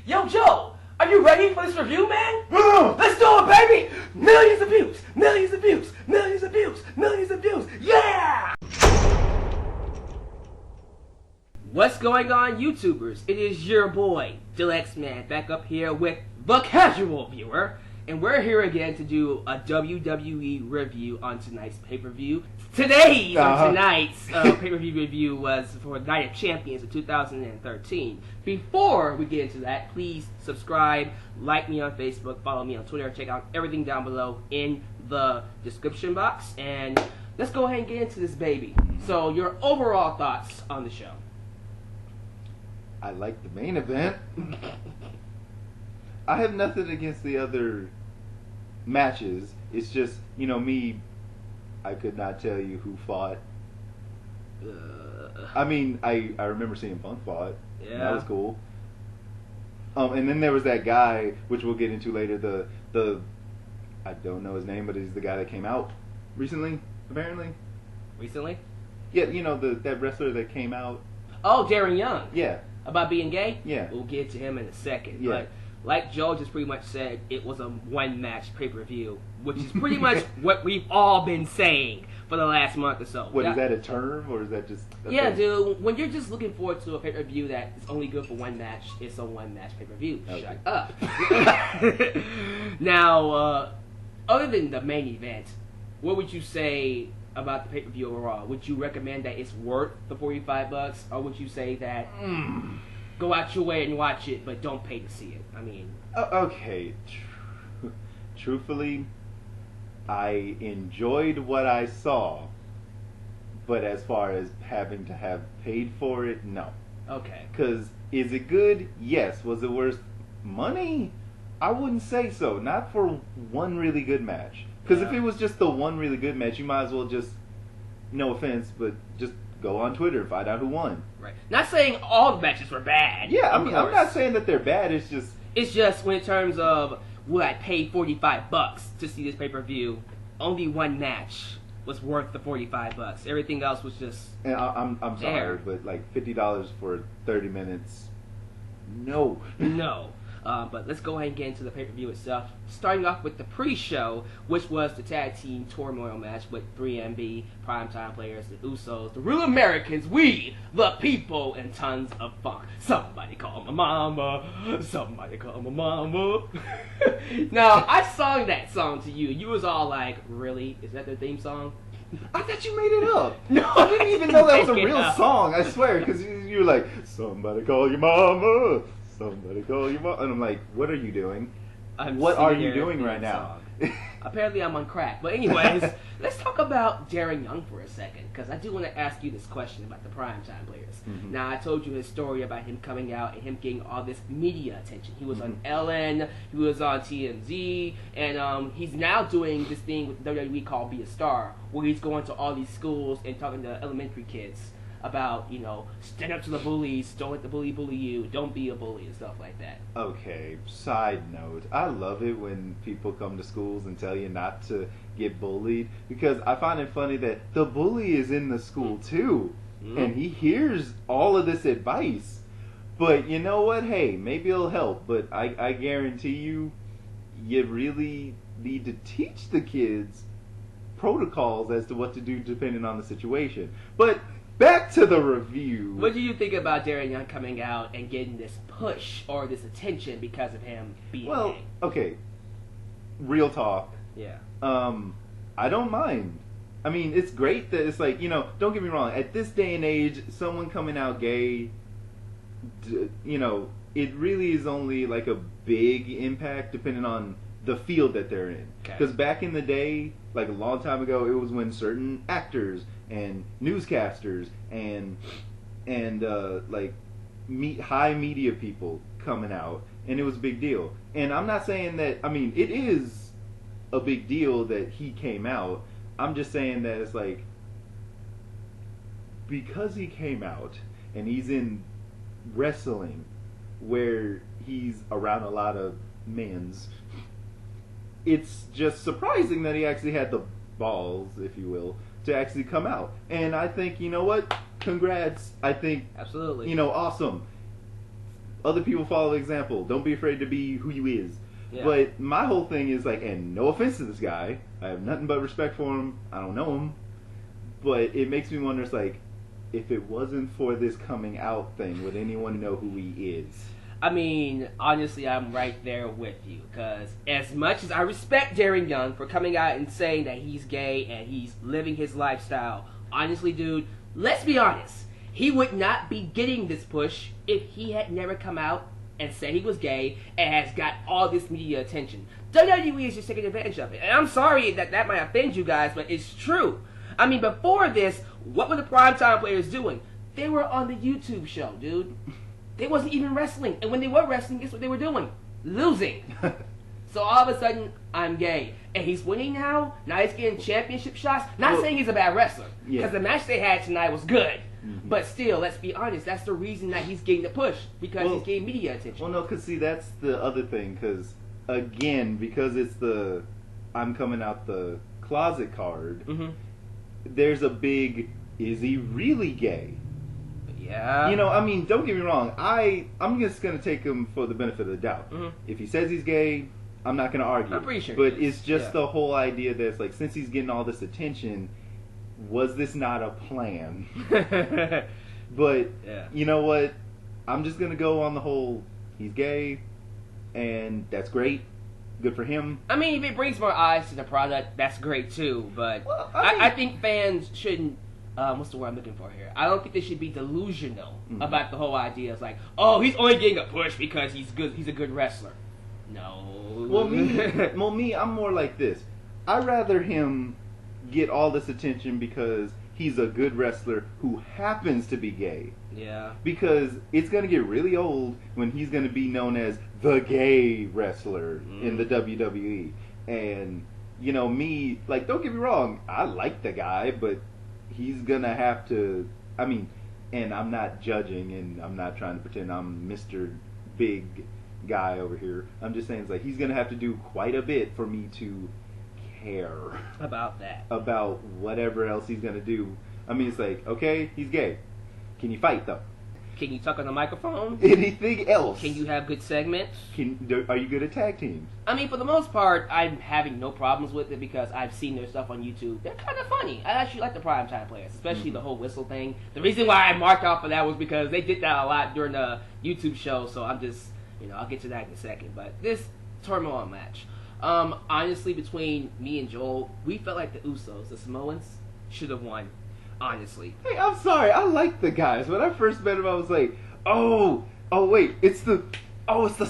Yo, Joe, are you ready for this review, man? Let's do it, baby! Millions of views, millions of views, millions of views, millions of views. Yeah! What's going on, YouTubers? It is your boy, Dalyxman, back up here with the casual viewer. And we're here again to do a WWE review on tonight's pay-per-view. Tonight's pay-per-view review was for Night of Champions of 2013. Before we get into that, please subscribe, like me on Facebook, follow me on Twitter, check out everything down below in the description box. And let's go ahead and get into this baby. So, your overall thoughts on the show? I like the main event. I have nothing against the other matches. It's just, me, I could not tell you who fought. I mean, I remember seeing Punk fought. Yeah. That was cool. And then there was that guy, which we'll get into later, the I don't know his name, but he's the guy that came out recently, apparently. Recently? Yeah, that wrestler that came out. Oh, Darren Young. Yeah. About being gay? Yeah. We'll get to him in a second. Yeah. But like Joe just pretty much said, it was a one-match pay-per-view, which is pretty much what we've all been saying for the last month or so. What, is that a term, or is that just a thing? Dude. When you're just looking forward to a pay-per-view that is only good for one match, it's a one-match pay-per-view. Okay. Shut up. Now, other than the main event, what would you say about the pay-per-view overall? Would you recommend that it's worth the $45, or would you say that go out your way and watch it, but don't pay to see it? I mean, okay. Truthfully, I enjoyed what I saw, but as far as having to have paid for it, no. Okay. Because is it good? Yes. Was it worth money? I wouldn't say so. Not for one really good match. Because if it was just the one really good match, you might as well just, no offense, but just go on Twitter and find out who won. Right. Not saying all the matches were bad. Yeah, I'm not saying that they're bad. It's just when in terms of would I pay $45 to see this pay-per-view, only one match was worth the $45. Everything else was just. And I'm sorry, but like $50 for 30 minutes. No. No. But let's go ahead and get into the pay-per-view itself. Starting off with the pre-show, which was the Tag Team Turmoil match with 3MB, Primetime players, the Usos, the Real Americans, we, the people, and tons of funk. Somebody call my mama. Somebody call my mama. Now, I sung that song to you. You was all like, really? Is that the theme song? I thought you made it up. No, I didn't even know that was a real song, I swear. Because you were like, somebody call your mama. Somebody call your mom. And I'm like, what are you doing? What are you doing right now? Apparently I'm on crack. But anyways, let's talk about Darren Young for a second, because I do want to ask you this question about the Primetime players. Mm-hmm. Now, I told you his story about him coming out and him getting all this media attention. He was on Ellen, he was on TMZ, and he's now doing this thing with WWE called Be a Star, where he's going to all these schools and talking to elementary kids about, stand up to the bullies, don't let the bully bully you, don't be a bully, and stuff like that. Okay, side note, I love it when people come to schools and tell you not to get bullied, because I find it funny that the bully is in the school too, and he hears all of this advice, but you know what, hey, maybe it'll help, but I guarantee you really need to teach the kids protocols as to what to do depending on the situation. But back to the review. What do you think about Darren Young coming out and getting this push or this attention because of him being gay? Okay, real talk. Yeah. I don't mind. I mean, it's great that it's like, don't get me wrong. At this day and age, someone coming out gay, it really is only like a big impact depending on the field that they're in. Because back in the day, like a long time ago, it was when certain actors and newscasters and high media people coming out, and it was a big deal. And I'm not saying that, it is a big deal that he came out. I'm just saying that it's like, because he came out and he's in wrestling where he's around a lot of men's, it's just surprising that he actually had the balls, if you will, to actually come out. And I think, you know what? Congrats. I think, absolutely, awesome. other people follow the example. Don't be afraid to be who you is. Yeah. But my whole thing is like, and no offense to this guy, I have nothing but respect for him. I don't know him, but it makes me wonder. It's like, if it wasn't for this coming out thing, would anyone know who he is? I mean, honestly, I'm right there with you, because as much as I respect Darren Young for coming out and saying that he's gay and he's living his lifestyle, honestly, dude, let's be honest. He would not be getting this push if he had never come out and said he was gay and has got all this media attention. WWE is just taking advantage of it. And I'm sorry that might offend you guys, but it's true. I mean, before this, what were the Primetime players doing? They were on the YouTube show, dude. They wasn't even wrestling. And when they were wrestling, guess what they were doing? Losing. So all of a sudden, I'm gay. And he's winning now. Now he's getting championship shots. Not saying he's a bad wrestler. Because the match they had tonight was good. Mm-hmm. But still, let's be honest. That's the reason that he's getting the push. Because he's getting media attention. Well, no, because see, that's the other thing. Because, again, because it's the I'm coming out the closet card, there's a big, is he really gay? Yeah. You know, I mean, don't get me wrong. I'm just going to take him for the benefit of the doubt. If he says he's gay, I'm not going to argue. I'm pretty sure. But it's just the whole idea that it's like, since he's getting all this attention, was this not a plan? But, you know what? I'm just going to go on the whole, he's gay, and that's great. Good for him. I mean, if it brings more eyes to the product, that's great too. But well, I think fans shouldn't. What's the word I'm looking for here? I don't think they should be delusional about the whole idea. It's like, oh, he's only getting a push because he's good. He's a good wrestler. No. Well, me, I'm more like this. I'd rather him get all this attention because he's a good wrestler who happens to be gay. Yeah. Because it's going to get really old when he's going to be known as the gay wrestler in the WWE. And, you know, me, like, don't get me wrong, I like the guy, but he's going to have to, I mean, and I'm not judging and I'm not trying to pretend I'm Mr. Big Guy over here. I'm just saying, it's like, he's going to have to do quite a bit for me to care about that. About whatever else he's going to do. I mean, it's like, okay, he's gay. Can you fight, though? Can you talk on the microphone? Anything else? Can you have good segments? Are you good at tag teams? I mean, for the most part, I'm having no problems with it because I've seen their stuff on YouTube. They're kind of funny. I actually like the Primetime players, especially the whole whistle thing. The reason why I marked off for that was because they did that a lot during the YouTube show, so I'm just, you know, I'll get to that in a second. But this turmoil match, honestly, between me and Joel, we felt like the Usos, the Samoans, should have won. Honestly. Hey, I'm sorry. I like the guys. When I first met them, I was like, oh, wait, it's the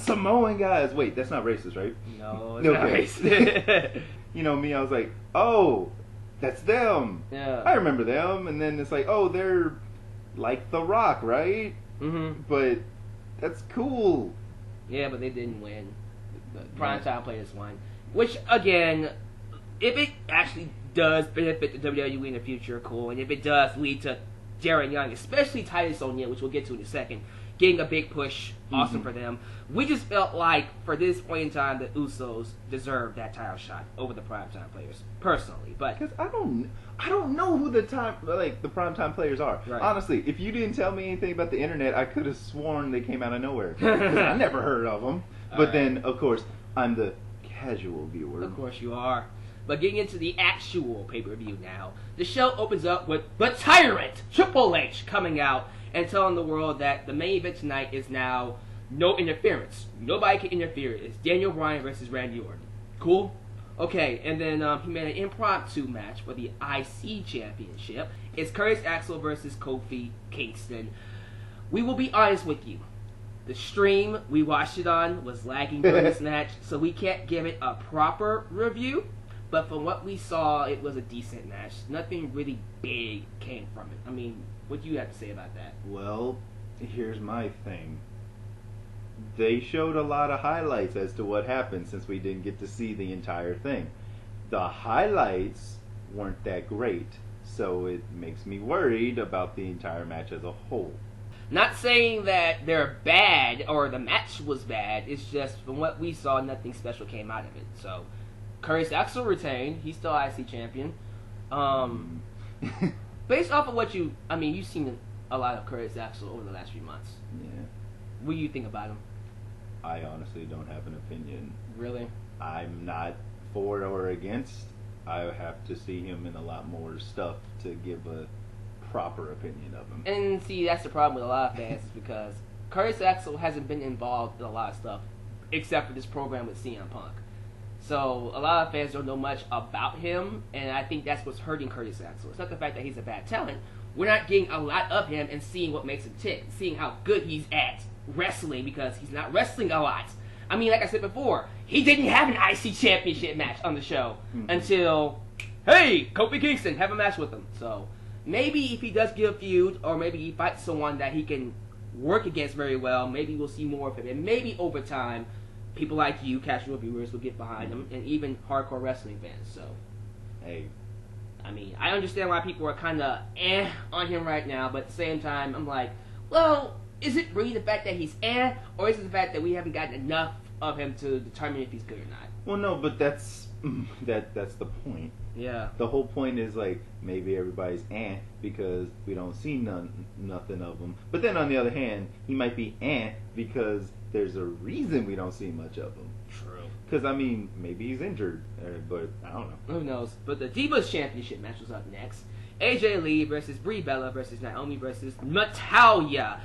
Samoan guys. Wait, that's not racist, right? No, it's not racist. You know me, I was like, oh, that's them. Yeah. I remember them. And then it's like, oh, they're like The Rock, right? Mm-hmm. But that's cool. Yeah, but they didn't win. The Primetime players won. Which, again, if it actually does benefit the WWE in the future, cool. And if it does lead to Darren Young, especially Titus O'Neil, which we'll get to in a second, getting a big push, awesome for them. We just felt like, for this point in time, the Usos deserved that title shot over the Primetime players, personally. But because I don't know who the Primetime players are. Right. Honestly, if you didn't tell me anything about the internet, I could have sworn they came out of nowhere. 'Cause I never heard of them. But then, of course, I'm the casual viewer. Of course you are. But getting into the actual pay-per-view now, the show opens up with the Tyrant, Triple H, coming out and telling the world that the main event tonight is now no interference. Nobody can interfere. It's Daniel Bryan versus Randy Orton. Cool? Okay, and then he made an impromptu match for the IC Championship. It's Curtis Axel versus Kofi Kingston. We will be honest with you. The stream we watched it on was lagging during this match, so we can't give it a proper review. But from what we saw, it was a decent match. Nothing really big came from it. I mean, what do you have to say about that? Well, here's my thing. They showed a lot of highlights as to what happened since we didn't get to see the entire thing. The highlights weren't that great, so it makes me worried about the entire match as a whole. Not saying that they're bad or the match was bad. It's just from what we saw, nothing special came out of it. So Curtis Axel retained. He's still IC champion. Based off of what you've seen a lot of Curtis Axel over the last few months. Yeah. What do you think about him? I honestly don't have an opinion. Really? I'm not for or against. I have to see him in a lot more stuff to give a proper opinion of him. And see, that's the problem with a lot of fans is because Curtis Axel hasn't been involved in a lot of stuff except for this program with CM Punk. So a lot of fans don't know much about him, and I think that's what's hurting Curtis Axel. It's not the fact that he's a bad talent. We're not getting a lot of him and seeing what makes him tick, seeing how good he's at wrestling because he's not wrestling a lot. I mean, like I said before, he didn't have an IC championship match on the show until, hey, Kofi Kingston, have a match with him. So maybe if he does get a feud, or maybe he fights someone that he can work against very well, maybe we'll see more of him. And maybe over time, people like you, casual viewers, will get behind him, and even hardcore wrestling fans. So, hey, I mean, I understand why people are kind of on him right now, but at the same time, I'm like, well, is it really the fact that he's or is it the fact that we haven't gotten enough of him to determine if he's good or not? Well, no, but that's the point. Yeah. The whole point is like maybe everybody's because we don't see nothing of him. But then on the other hand, he might be because there's a reason we don't see much of him. True. Because I mean, maybe he's injured, but I don't know. Who knows? But the Divas Championship match was up next. AJ Lee versus Brie Bella versus Naomi versus Natalya.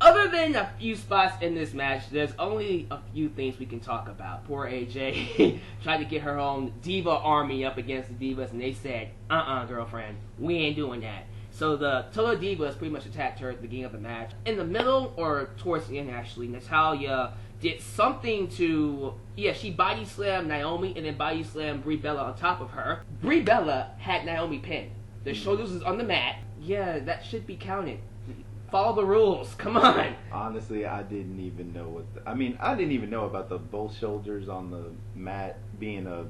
Other than a few spots in this match, there's only a few things we can talk about. Poor AJ tried to get her own diva army up against the Divas, and they said, girlfriend, we ain't doing that. So the Total Divas pretty much attacked her at the beginning of the match. In the middle, or towards the end actually, Natalya did something to, she body slammed Naomi and then body slammed Brie Bella on top of her. Brie Bella had Naomi pinned. The shoulders was on the mat. Yeah, that should be counted. Follow the rules. Come on. Honestly, I didn't even know I didn't even know about the both shoulders on the mat being a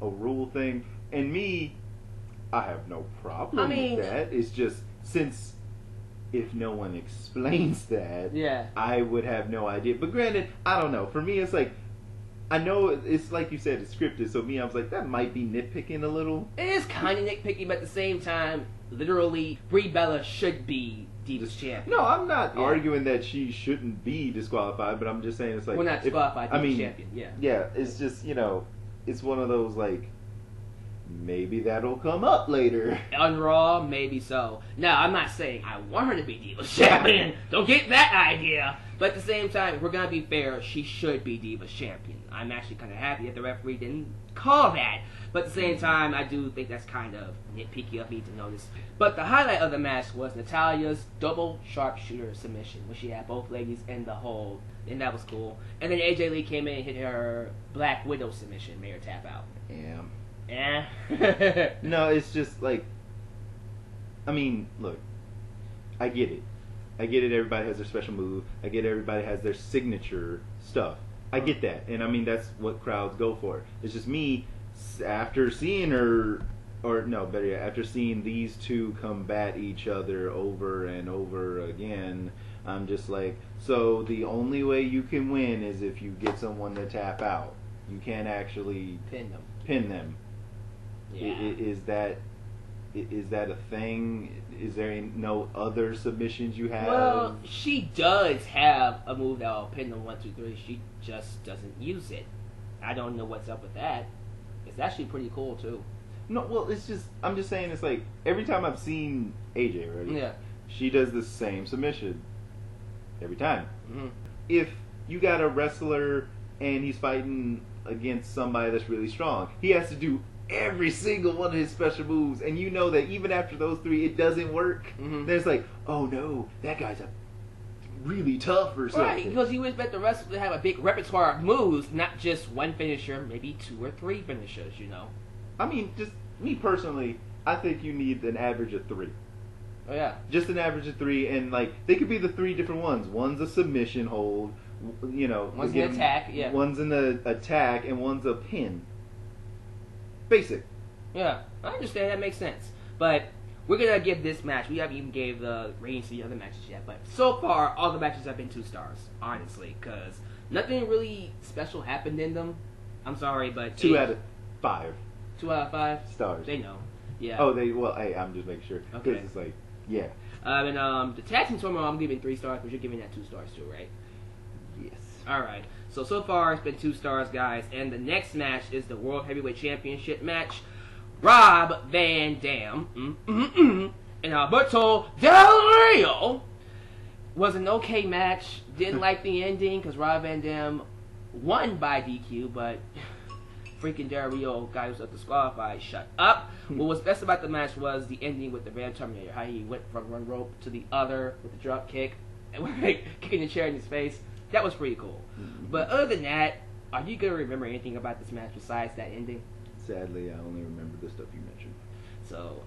rule thing. And me, I have no problem with that. It's just since if no one explains that, I would have no idea. But granted, I don't know. For me, it's like I know it's like you said, it's scripted. So me, I was like, that might be nitpicking a little. It is kind of nitpicking, but at the same time, literally, Brie Bella should be Divas champion. No, I'm not arguing that she shouldn't be disqualified, but I'm just saying it's like... Well, not disqualified, Divas champion, Yeah, it's just, it's one of those, like, maybe that'll come up later. On Raw, maybe so. Now, I'm not saying I want her to be Divas champion. Don't get that idea. But at the same time, if we're going to be fair, she should be Divas champion. I'm actually kind of happy that the referee didn't call that. But at the same time, I do think that's kind of nitpicky of me to notice. But the highlight of the match was Natalya's double sharpshooter submission, where she had both ladies in the hold, and that was cool. And then AJ Lee came in and hit her Black Widow submission, made her tap out. No, it's just like, look, I get it. Everybody has their special move. I get everybody has their signature stuff. I get that. And that's what crowds go for. It's just me, after seeing after seeing these two combat each other over and over again, I'm just like, so the only way you can win is if you get someone to tap out. You can't actually pin them. Yeah. Is that a thing? Is there no other submissions you have? Well, she does have a move that will pin them 1, 2, 3. She just doesn't use it. I don't know what's up with that. It's actually pretty cool too. No, well, I'm just saying, it's like every time I've seen AJ, right? Yeah. She does the same submission every time. Mm-hmm. If you got a wrestler and he's fighting against somebody that's really strong, he has to do every single one of his special moves, and you know that even after those 3 it doesn't work. Then it's like, oh no, that guy's really tough or something. Right, because you expect the wrestler to have a big repertoire of moves, not just one finisher, maybe 2 or 3 finishers, Just me personally, I think you need an average of 3. Oh yeah. Just an average of 3, and they could be the 3 different ones. One's a submission hold, One's an attack, yeah. One's an attack, and one's a pin. Basic. Yeah, I understand. That makes sense. But we're going to give this match, we haven't even gave the ratings to the other matches yet, but so far, all the matches have been 2 stars, honestly, because nothing really special happened in them. I'm sorry, but... 2 out of 5. 2 out of 5? Stars. They know. Yeah. Oh, hey, I'm just making sure. Okay. It's like, yeah. And the tag team tournament, I'm giving 3 stars, but you're giving that 2 stars too, right? Alright, so far it's been 2 stars, guys, and the next match is the World Heavyweight Championship match. Rob Van Dam and Alberto Del Rio was an okay match. Didn't like the ending because Rob Van Dam won by DQ, but freaking Del Rio, guy who's disqualified, shut up. What was best about the match was the ending with the Van Terminator, how he went from one rope to the other with the drop kick and kicking the chair in his face. That was pretty cool. But other than that, are you going to remember anything about this match besides that ending? Sadly, I only remember the stuff you mentioned. So,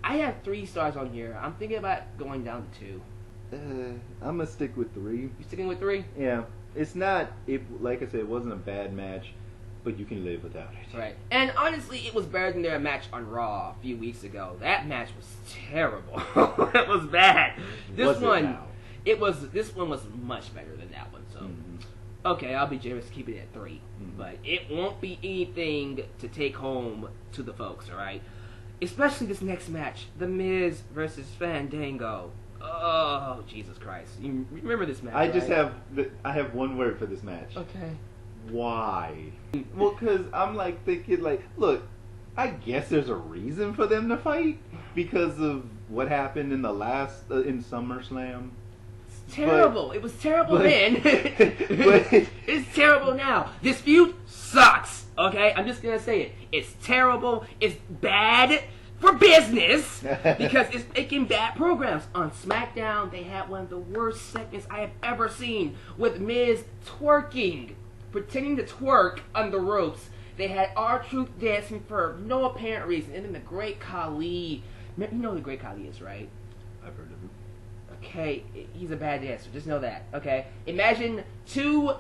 I have 3 stars on here. I'm thinking about going down to 2. I'm going to stick with 3. You sticking with 3? Yeah. It's not, like I said, it wasn't a bad match, but you can live without it. Right. And honestly, it was better than their match on Raw a few weeks ago. That match was terrible. It was bad. This one was much better than that one. So, okay, I'll be generous, keep it at 3. But it won't be anything to take home to the folks, alright? Especially this next match, The Miz versus Fandango. Oh, Jesus Christ. You remember this match, I have one word for this match. Okay. Why? Well, because I'm like thinking, like, look, I guess there's a reason for them to fight because of what happened in the last, in SummerSlam. Terrible. It was terrible then. It's terrible now. This feud sucks. Okay? I'm just going to say it. It's terrible. It's bad for business because it's making bad programs. On SmackDown, they had one of the worst segments I have ever seen with Miz twerking, pretending to twerk on the ropes. They had R-Truth dancing for no apparent reason. And then the Great Khali. You know who the Great Khali is, right? I've heard of him. Okay, he's a bad dancer. Just know that. Okay, imagine 2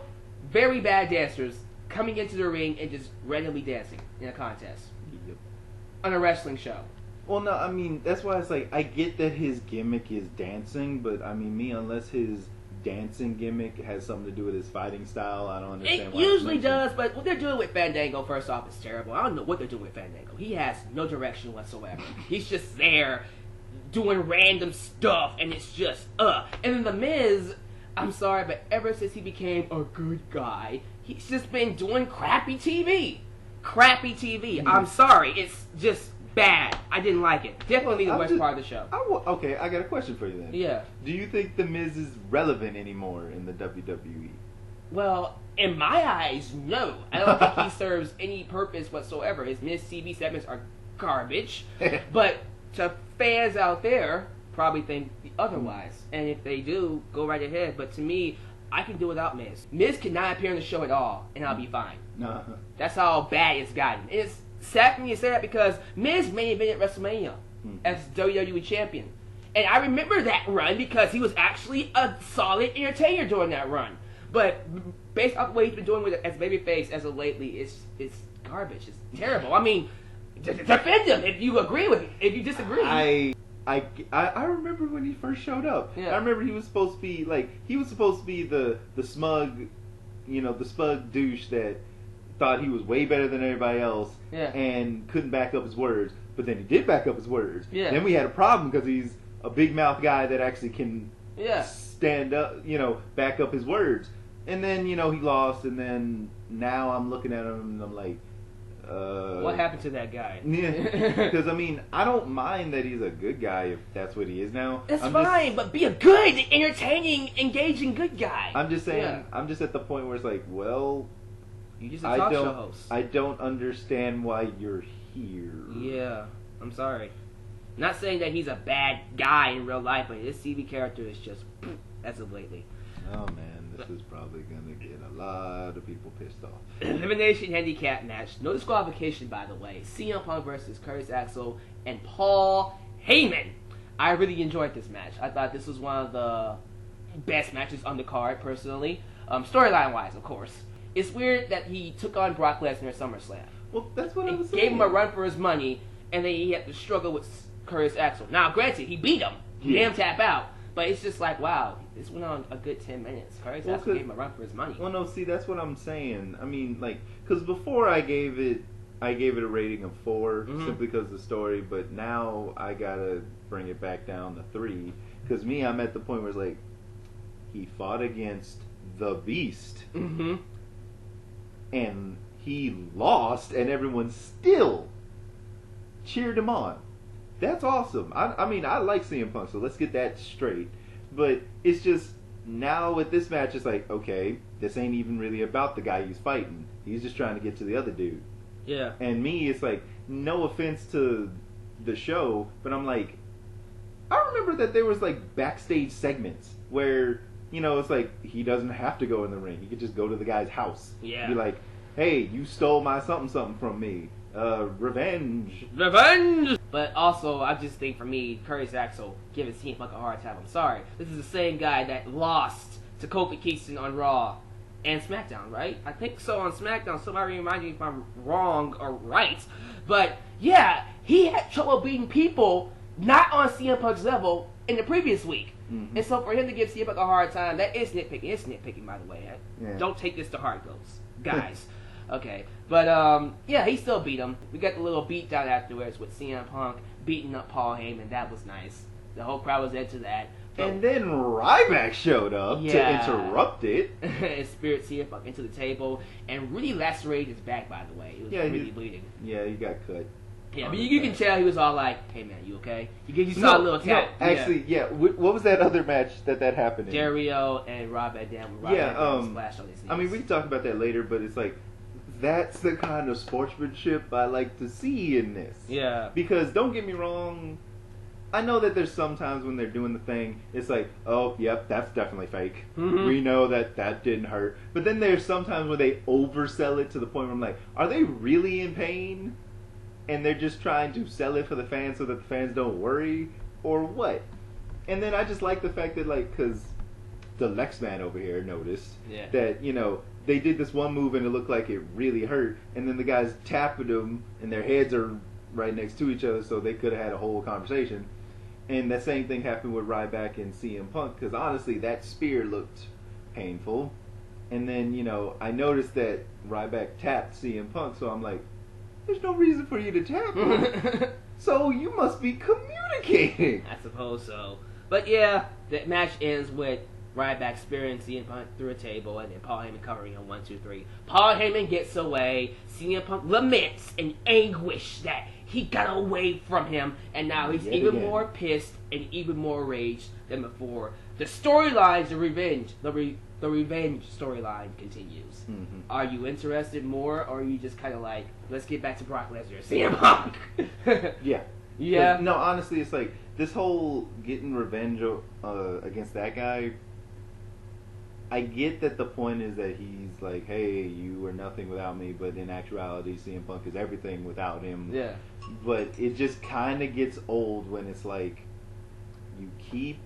very bad dancers coming into the ring and just randomly dancing in a contest on a wrestling show. Well, no, I mean that's why it's like I get that his gimmick is dancing, but I mean unless his dancing gimmick has something to do with his fighting style, I don't understand. It usually does, but what they're doing with Fandango, first off, is terrible. I don't know what they're doing with Fandango. He has no direction whatsoever. He's just there doing random stuff, and it's just, And then The Miz, I'm sorry, but ever since he became a good guy, he's just been doing crappy TV. Crappy TV. I'm sorry. It's just bad. I didn't like it. Definitely the worst part of the show. Okay, I got a question for you then. Yeah. Do you think The Miz is relevant anymore in the WWE? Well, in my eyes, no. I don't think he serves any purpose whatsoever. His Miz TV segments are garbage. But to fans out there, probably think otherwise. And if they do, go right ahead. But to me, I can do without Miz. Miz cannot appear on the show at all, and I'll be fine. That's how bad it's gotten. It's sad for me to say that because Miz main evented WrestleMania as WWE Champion. And I remember that run because he was actually a solid entertainer during that run. But based off the way he's been doing with it as babyface as of lately, it's garbage. It's terrible. I mean, defend him if you agree with it. If you disagree. I remember when he first showed up. Yeah. I remember he was supposed to be the smug, the smug douche that thought he was way better than everybody else and couldn't back up his words. But then he did back up his words. Yeah. Then we had a problem because he's a big mouth guy that actually can stand up, back up his words. And then, he lost, and then now I'm looking at him and I'm like, what happened to that guy? Yeah, because I don't mind that he's a good guy if that's what he is now. That's fine, but be a good, entertaining, engaging good guy. I'm just saying, I'm just at the point where it's like, well, you're just a talk show host. I don't understand why you're here. Yeah, I'm sorry. Not saying that he's a bad guy in real life, but his TV character is just as of lately. Oh man, this is probably gonna get a lot of people pissed off. Elimination Handicap match, no disqualification by the way. CM Punk versus Curtis Axel and Paul Heyman. I really enjoyed this match. I thought this was one of the best matches on the card, personally. Storyline wise, of course. It's weird that he took on Brock Lesnar at SummerSlam. Well, that's what I was saying. Gave him a run for his money, and then he had to struggle with Curtis Axel. Now, granted, he beat him. He made him tap out. But it's just like, wow, this went on a good 10 minutes. Curtis Axel gave him a run for his money. Well, no, see, that's what I'm saying. Because before I gave it a rating of 4 simply because of the story, but now I gotta bring it back down to 3. Because I'm at the point where it's like, he fought against the Beast. Mm-hmm. And he lost, and everyone still cheered him on. That's awesome. I mean, I like CM Punk, so let's get that straight. But it's just, now with this match, it's like, okay, this ain't even really about the guy he's fighting. He's just trying to get to the other dude. Yeah. And me, it's like, no offense to the show, but I'm like, I remember that there was like backstage segments where, you know, it's like, he doesn't have to go in the ring. He could just go to the guy's house. Yeah. Be like, hey, you stole my something from me. Revenge. But also, I just think for me, Curtis Axel giving CM Punk a hard time. I'm sorry. This is the same guy that lost to Kofi Kingston on Raw and SmackDown, right? I think so on SmackDown. Somebody remind me if I'm wrong or right. But yeah, he had trouble beating people not on CM Punk's level in the previous week. Mm-hmm. And so for him to give CM Punk a hard time, that is nitpicking. It's nitpicking, by the way. Yeah. Don't take this to heart, guys. Okay, but yeah, he still beat him. We got the little beat down afterwards with CM Punk beating up Paul Heyman. That was nice. The whole crowd was into that. But, And then Ryback showed up to interrupt it. and spirit CM Punk into the table and really lacerated his back. By the way, it was really bleeding. Yeah, he got cut. Yeah, but you can tell he was all like, "Hey man, you okay?" You saw a little tap. No, actually, yeah. What was that other match that happened in? Dario and Rob Van Dam. Splashed on his knees. I mean, we can talk about that later, but it's like, that's the kind of sportsmanship I like to see in this. Yeah. Because, don't get me wrong, I know that there's sometimes when they're doing the thing, it's like, oh, yep, that's definitely fake. Mm-hmm. We know that didn't hurt. But then there's sometimes where they oversell it to the point where I'm like, are they really in pain? And they're just trying to sell it for the fans so that the fans don't worry? Or what? And then I just like the fact that, like, because Dalyxman over here noticed that, you know, they did this one move and it looked like it really hurt, and then the guys tapping them and their heads are right next to each other, so they could have had a whole conversation. And that same thing happened with Ryback and CM Punk, because honestly, that spear looked painful. And then, you know, I noticed that Ryback tapped CM Punk, so I'm like, there's no reason for you to tap him. So you must be communicating. I suppose so. But yeah, the match ends with Ryback spearing CM Punk through a table, and then Paul Heyman covering him 1, 2, 3. Paul Heyman gets away. CM Punk laments in anguish that he got away from him, and now he's even more pissed and even more raged than before. The storylines, the revenge storyline continues. Mm-hmm. Are you interested more, or are you just kind of like, let's get back to Brock Lesnar, CM Punk? Yeah. Yeah. No, honestly, it's like, this whole getting revenge against that guy, I get that the point is that he's like, hey, you are nothing without me, but in actuality, CM Punk is everything without him. Yeah. But it just kind of gets old when it's like, you keep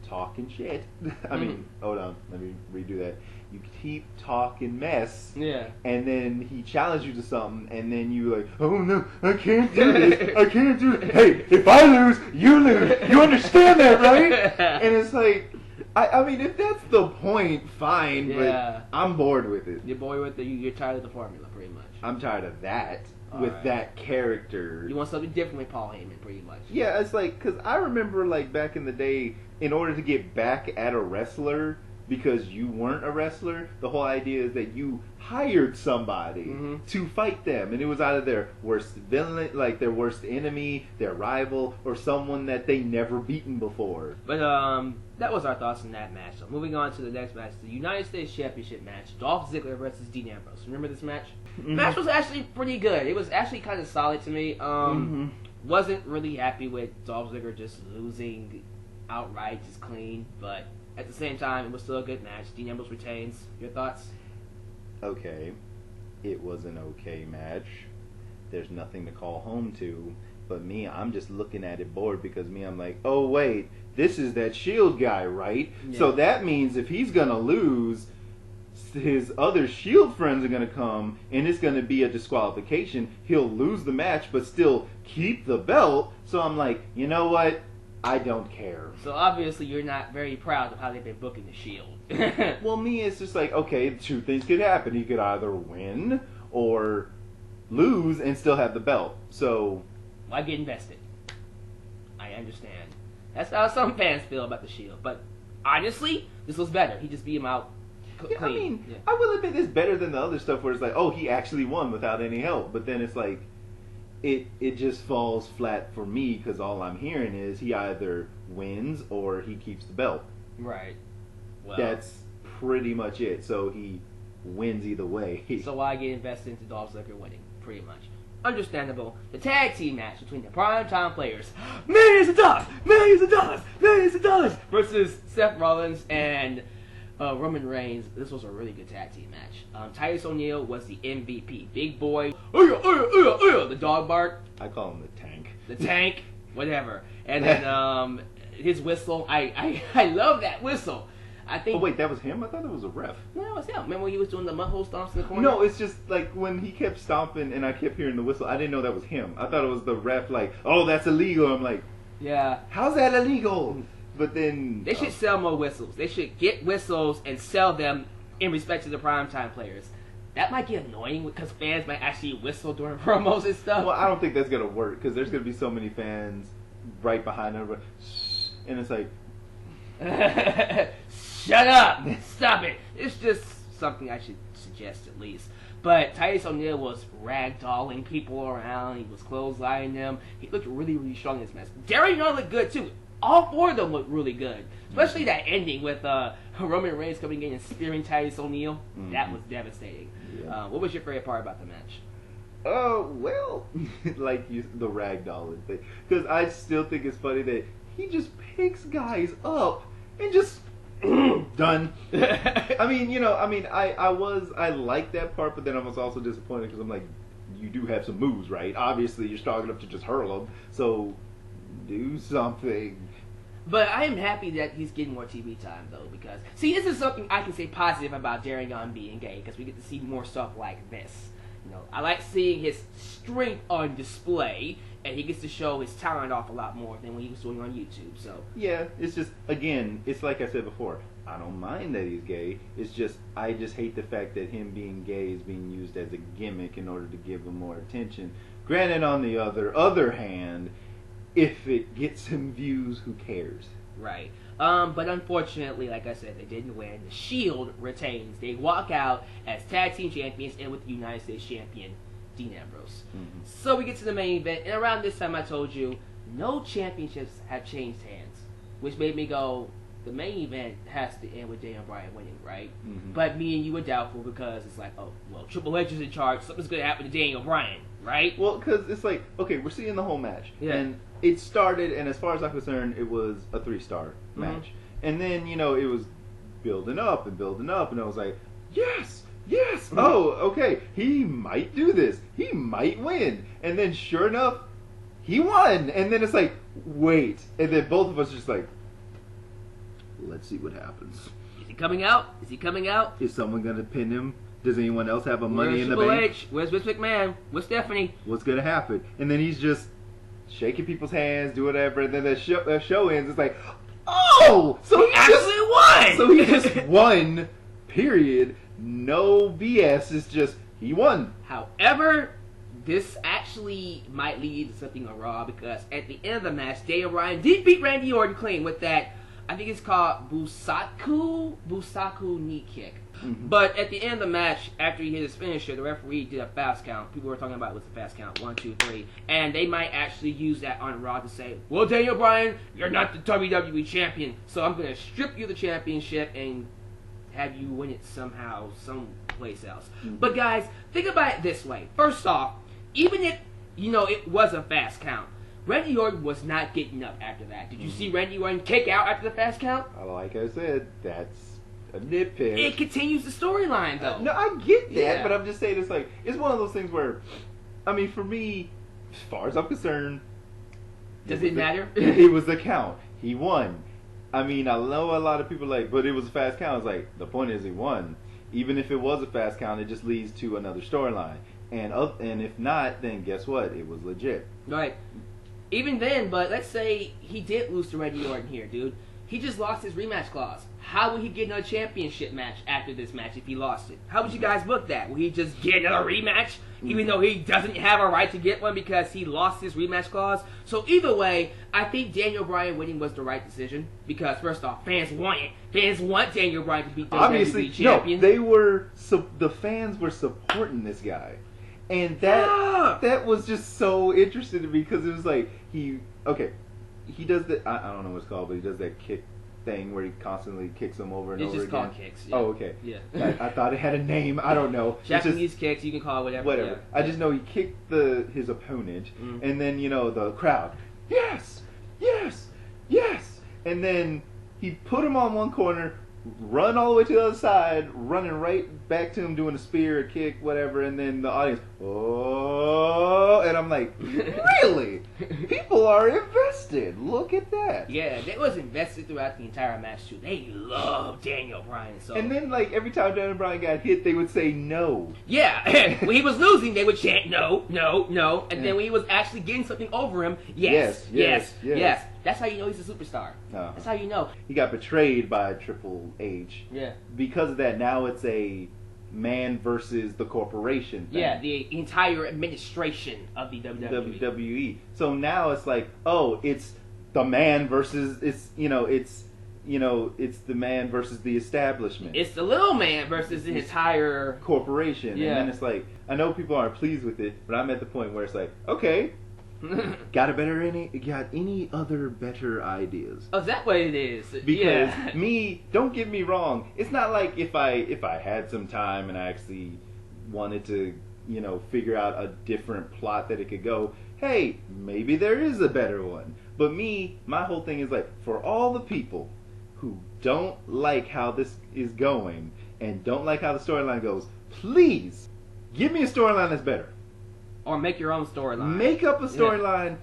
talking shit. I mean, hold on, let me redo that. You keep talking mess, and then he challenges you to something, and then you like, oh no, I can't do this, I can't do it. Hey, if I lose, you lose. You understand that, right? And it's like, I mean, if that's the point, fine, but I'm bored with it. You're bored with it? You're tired of the formula, pretty much. I'm tired of that. With that character. You want something different with Paul Heyman, pretty much. Yeah, it's like, because I remember, like, back in the day, in order to get back at a wrestler, because you weren't a wrestler, the whole idea is that you hired somebody to fight them, and it was either their worst villain, like their worst enemy, their rival, or someone that they never beaten before. But that was our thoughts on that match. So moving on to the next match, the United States Championship match, Dolph Ziggler versus Dean Ambrose. Remember this match? Match was actually pretty good. It was actually kind of solid to me. Wasn't really happy with Dolph Ziggler just losing outright, just clean, but at the same time, it was still a good match. Dean Ambrose retains. Your thoughts? Okay. It was an okay match. There's nothing to call home to. But me, I'm just looking at it bored because me, I'm like, oh wait, this is that Shield guy, right? Yeah. So that means if he's going to lose, his other Shield friends are going to come, and it's going to be a disqualification. He'll lose the match, but still keep the belt. So I'm like, you know what? I don't care. So obviously you're not very proud of how they've been booking the Shield. Well, me, it's just like, okay, two things could happen. He could either win or lose and still have the belt. So why get invested? I understand. That's how some fans feel about the Shield. But honestly, this was better. He just beat him out clean. I mean, I will admit it's better than the other stuff where it's like, oh, he actually won without any help. But then it's like, it just falls flat for me because all I'm hearing is he either wins or he keeps the belt. Right. Well, that's pretty much it. So he wins either way. So why get invested into Dolph Ziggler winning? Pretty much. Understandable. The tag team match between the Primetime players, millions of dollars, versus Seth Rollins and Roman Reigns. This was a really good tag team match. Titus O'Neil was the MVP. Big boy, the dog bark. I call him the tank. The tank, whatever. And then his whistle. I love that whistle. I think. Oh wait, that was him? I thought it was a ref. No, it was him. Remember when he was doing the mudhole stomps in the corner? No, it's just like when he kept stomping and I kept hearing the whistle. I didn't know that was him. I thought it was the ref. Like, oh, that's illegal. I'm like, yeah. How's that illegal? But then they should sell more whistles. They should get whistles and sell them in respect to the Primetime players. That might get annoying because fans might actually whistle during promos and stuff. Well, I don't think that's gonna work because there's gonna be so many fans right behind everybody, and it's like. Shut up! Stop it! It's just something I should suggest at least. But Titus O'Neil was ragdolling people around. He was clotheslining them. He looked really, really strong in this match. Darren Young looked good too. All four of them looked really good. Especially that ending with Roman Reigns coming in and spearing Titus O'Neil. Mm-hmm. That was devastating. Yeah. What was your favorite part about the match? Well, like the ragdolling thing. Because I still think it's funny that he just picks guys up and just done. I like that part, but then I was also disappointed because I'm like, you do have some moves, right? Obviously, you're strong enough to just hurl them, so do something. But I am happy that he's getting more TV time, though, because, see, this is something I can say positive about Darren Young being gay, because we get to see more stuff like this. You know, I like seeing his strength on display, and he gets to show his talent off a lot more than when he was doing on YouTube. So yeah, it's just, again, it's like I said before, I don't mind that he's gay. It's just, I just hate the fact that him being gay is being used as a gimmick in order to give him more attention. Granted, on the other hand, if it gets him views, who cares? Right. But unfortunately, like I said, they didn't win. The Shield retains. They walk out as Tag Team Champions and with the United States Champion, Dean Ambrose. Mm-hmm. So we get to the main event, and around this time I told you, no championships have changed hands, which made me go, the main event has to end with Daniel Bryan winning, right? Mm-hmm. But me and you were doubtful because it's like, oh, well, Triple H is in charge, something's going to happen to Daniel Bryan, right? Well, because it's like, okay, we're seeing the whole match, and it started, and as far as I'm concerned, it was a 3-star match. And then, it was building up, and I was like, yes! Oh, okay, he might do this. He might win. And then, sure enough, he won. And then it's like, wait. And then both of us are just like, let's see what happens. Is he coming out? Is someone going to pin him? Does anyone else have money in the bank? H? Where's Vince McMahon? Where's Stephanie? What's going to happen? And then he's just shaking people's hands, do whatever, and then the show ends. It's like, oh! So he actually won! So he just won, period. No BS. It's just, he won. However, this actually might lead to something on Raw, because at the end of the match, Daniel Bryan did beat Randy Orton clean with that, I think it's called Busaku knee kick. Mm-hmm. But at the end of the match, after he hit his finisher, the referee did a fast count. People were talking about it was a fast count, 1, 2, 3. And they might actually use that on Raw to say, well, Daniel Bryan, you're not the WWE champion, so I'm going to strip you the championship and have you win it somehow, someplace else. Mm-hmm. But guys, think about it this way. First off, even if, it was a fast count, Randy Orton was not getting up after that. Did you see Randy Orton kick out after the fast count? Like I said, that's a nitpick. It continues the storyline, though. No, I get that, but I'm just saying it's one of those things where, for me, as far as I'm concerned, does it matter? It was a count. He won. I know a lot of people but it was a fast count. It's like, the point is he won. Even if it was a fast count, it just leads to another storyline. And if not, then guess what? It was legit. Right. Even then, but let's say he did lose to Randy Orton here, dude. he just lost his rematch clause. How would he get another championship match after this match if he lost it? How would you guys book that? Will he just get another rematch even though he doesn't have a right to get one because he lost his rematch clause? So either way, I think Daniel Bryan winning was the right decision because first off, fans want it. Fans want Daniel Bryan to be obviously WWE champion. No, the fans were supporting this guy, and that was just so interesting to me because it was like he does the I don't know what it's called, but he does that kick thing where he constantly kicks him over and over again. It's just called kicks. Yeah. Oh, okay. Yeah. I thought it had a name. I don't know. Japanese kicks, you can call it whatever. Whatever. Yeah. I just know he kicked his opponent, and then the crowd, yes, yes, yes, and then he put him on one corner, run all the way to the other side, running right back to him doing a spear, a kick, whatever, and then the audience, oh, and I'm like, really? People are invested. Look at that. Yeah, they was invested throughout the entire match too. They love Daniel Bryan so. And then every time Daniel Bryan got hit, they would say no. Yeah, when he was losing, they would chant no, no, no, and then when he was actually getting something over him, yes. That's how you know he's a superstar. That's how you know. He got betrayed by Triple H. Yeah. Because of that, now it's a man versus the corporation thing. Yeah, the entire administration of the WWE. So now it's like, oh, it's the man versus it's the man versus the establishment. It's the little man versus the entire corporation. Yeah. And then it's like, I know people aren't pleased with it, but I'm at the point where it's like, okay, got any other better ideas? Oh, is that what it is? Because don't get me wrong, it's not like if I had some time and I actually wanted to, figure out a different plot that it could go, hey, maybe there is a better one. But my whole thing is like, for all the people who don't like how this is going and don't like how the storyline goes, please give me a storyline that's better. Or make your own storyline. Make up a storyline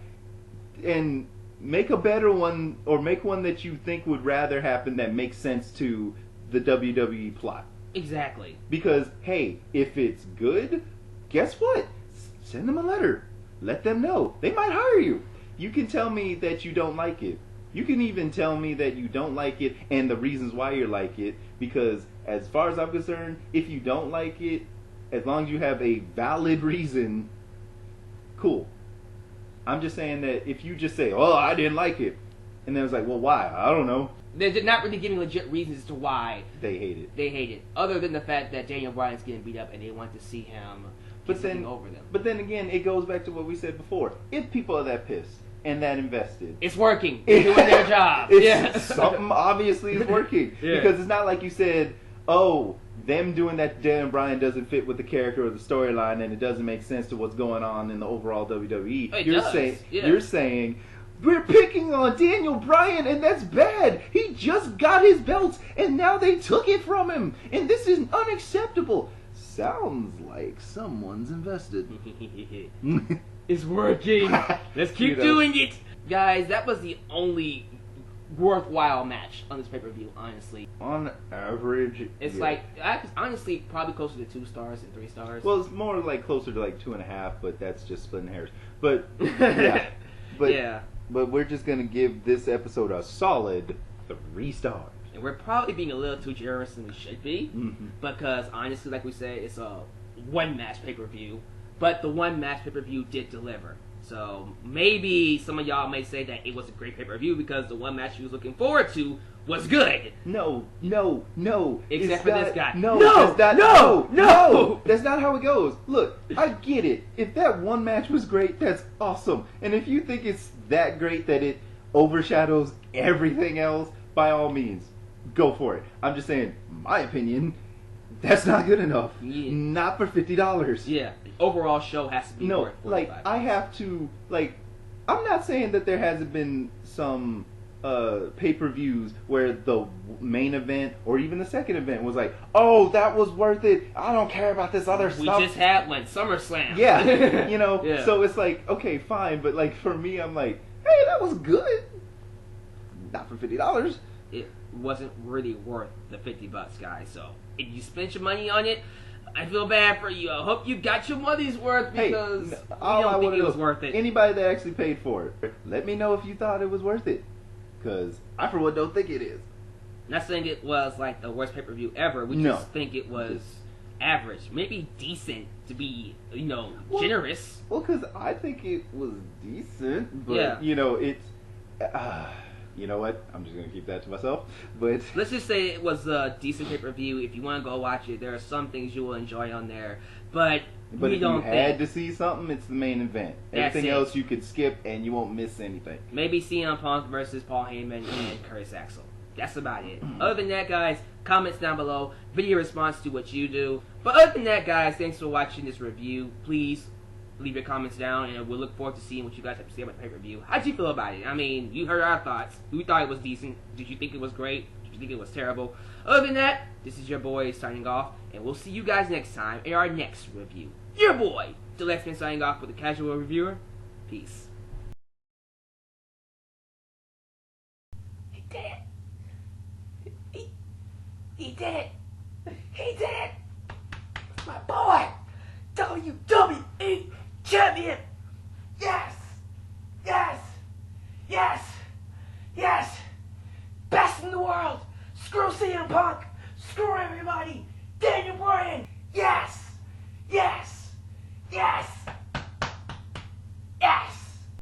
and make a better one, or make one that you think would rather happen that makes sense to the WWE plot. Exactly. Because, hey, if it's good, guess what? Send them a letter. Let them know. They might hire you. You can tell me that you don't like it. You can even tell me that you don't like it and the reasons why you like it. Because, as far as I'm concerned, if you don't like it, as long as you have a valid reason, cool. I'm just saying that if you just say, oh, I didn't like it, and then it's like, well, why? I don't know. They're not really giving legit reasons as to why they hate it. Other than the fact that Daniel Bryan's getting beat up and they want to see him over them. But then again, it goes back to what we said before. If people are that pissed and that invested, it's working. They're doing their job. Something obviously is working. Because it's not like you said, oh, them doing that to Daniel Bryan doesn't fit with the character or the storyline, and it doesn't make sense to what's going on in the overall WWE. You're saying we're picking on Daniel Bryan, and that's bad. He just got his belts, and now they took it from him, and this is unacceptable. Sounds like someone's invested. It's working. Let's keep doing it, guys. That was the only worthwhile match on this pay-per-view, honestly. On average, it's honestly probably closer to 2 stars and 3 stars. Well, it's more like closer to 2.5, but that's just splitting hairs. But but we're just gonna give this episode a solid 3 stars. And we're probably being a little too generous than we should be, because honestly, like we said, it's a one-match pay-per-view, but the one-match pay-per-view did deliver. So maybe some of y'all may say that it was a great pay-per-view because the one match you was looking forward to was good. No. Except for this guy. No. That's not how it goes. Look, I get it. If that one match was great, that's awesome. And if you think it's that great that it overshadows everything else, by all means, go for it. I'm just saying, my opinion, that's not good enough. Yeah. Not for $50. Yeah. Overall show has to be worth $45. I have to, I'm not saying that there hasn't been some pay-per-views where the main event or even the second event was like, oh, that was worth it. I don't care about this other stuff. We just had one, SummerSlam. Yeah. Yeah. So it's like, okay, fine. But for me, I'm like, hey, that was good. Not for $50. It wasn't really worth the $50, guys. So if you spent your money on it, I feel bad for you. I hope you got your money's worth because we don't think it was worth it. Anybody that actually paid for it, let me know if you thought it was worth it. because I for one don't think it is. Not saying it was like the worst pay-per-view ever. We just think it was average, maybe decent to be, generous. Well, because I think it was decent, but it's. You know what? I'm just gonna keep that to myself. But let's just say it was a decent pay-per-view. If you want to go watch it, there are some things you will enjoy on there. But we if don't you had to see something, it's the main event. Everything else you could skip and you won't miss anything. Maybe CM Punk versus Paul Heyman and Curtis Axel. That's about it. Other than that, guys, comments down below. Video response to what you do. But other than that, guys, thanks for watching this review. Please leave your comments down, and we'll look forward to seeing what you guys have to say about the pay-per-view. How'd you feel about it? I mean, you heard our thoughts. We thought it was decent. Did you think it was great? Did you think it was terrible? Other than that, this is your boy signing off, and we'll see you guys next time in our next review. Your boy, Dalyxman, signing off with a casual reviewer. Peace. He did it. He did it. He did it. It's my boy, WWE Champion. Yes. Yes. Yes. Yes. Best in the world. Screw CM Punk.